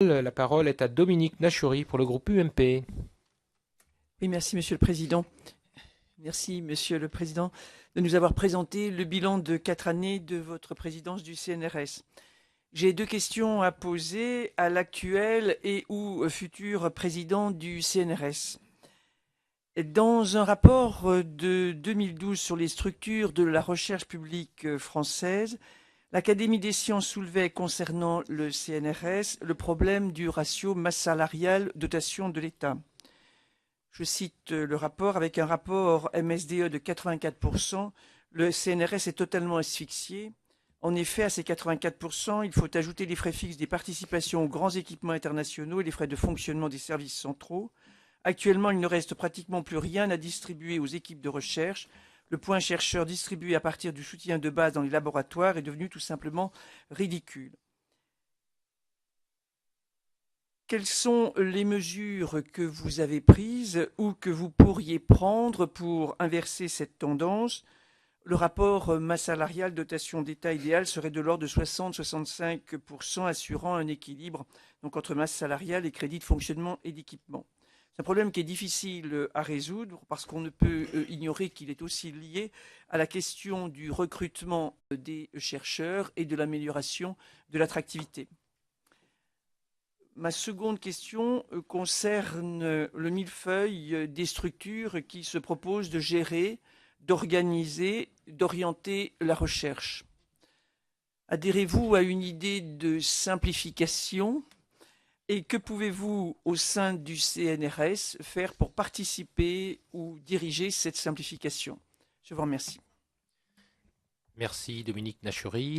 La parole est à Dominique Nachouri pour le groupe UMP. Oui, merci Monsieur le Président. Merci Monsieur le Président de nous avoir présenté le bilan de 4 années de votre présidence du CNRS. J'ai 2 questions à poser à l'actuel et ou futur président du CNRS. Dans un rapport de 2012 sur les structures de la recherche publique française, l'Académie des sciences soulevait concernant le CNRS le problème du ratio masse salariale dotation de l'État. Je cite le rapport: avec un rapport MSDE de 84%, le CNRS est totalement asphyxié. En effet, à ces 84%, il faut ajouter les frais fixes des participations aux grands équipements internationaux et les frais de fonctionnement des services centraux. Actuellement, il ne reste pratiquement plus rien à distribuer aux équipes de recherche. Le point chercheur distribué à partir du soutien de base dans les laboratoires est devenu tout simplement ridicule. Quelles sont les mesures que vous avez prises ou que vous pourriez prendre pour inverser cette tendance? Le rapport masse salariale dotation d'État idéal serait de l'ordre de 60-65%, assurant un équilibre donc entre masse salariale et crédits de fonctionnement et d'équipement. C'est un problème qui est difficile à résoudre parce qu'on ne peut ignorer qu'il est aussi lié à la question du recrutement des chercheurs et de l'amélioration de l'attractivité. Ma seconde question concerne le millefeuille des structures qui se proposent de gérer, d'organiser, d'orienter la recherche. Adhérez-vous à une idée de simplification et que pouvez-vous, au sein du CNRS, faire pour participer ou diriger cette simplification? Je vous remercie. Merci Dominique Nachouri.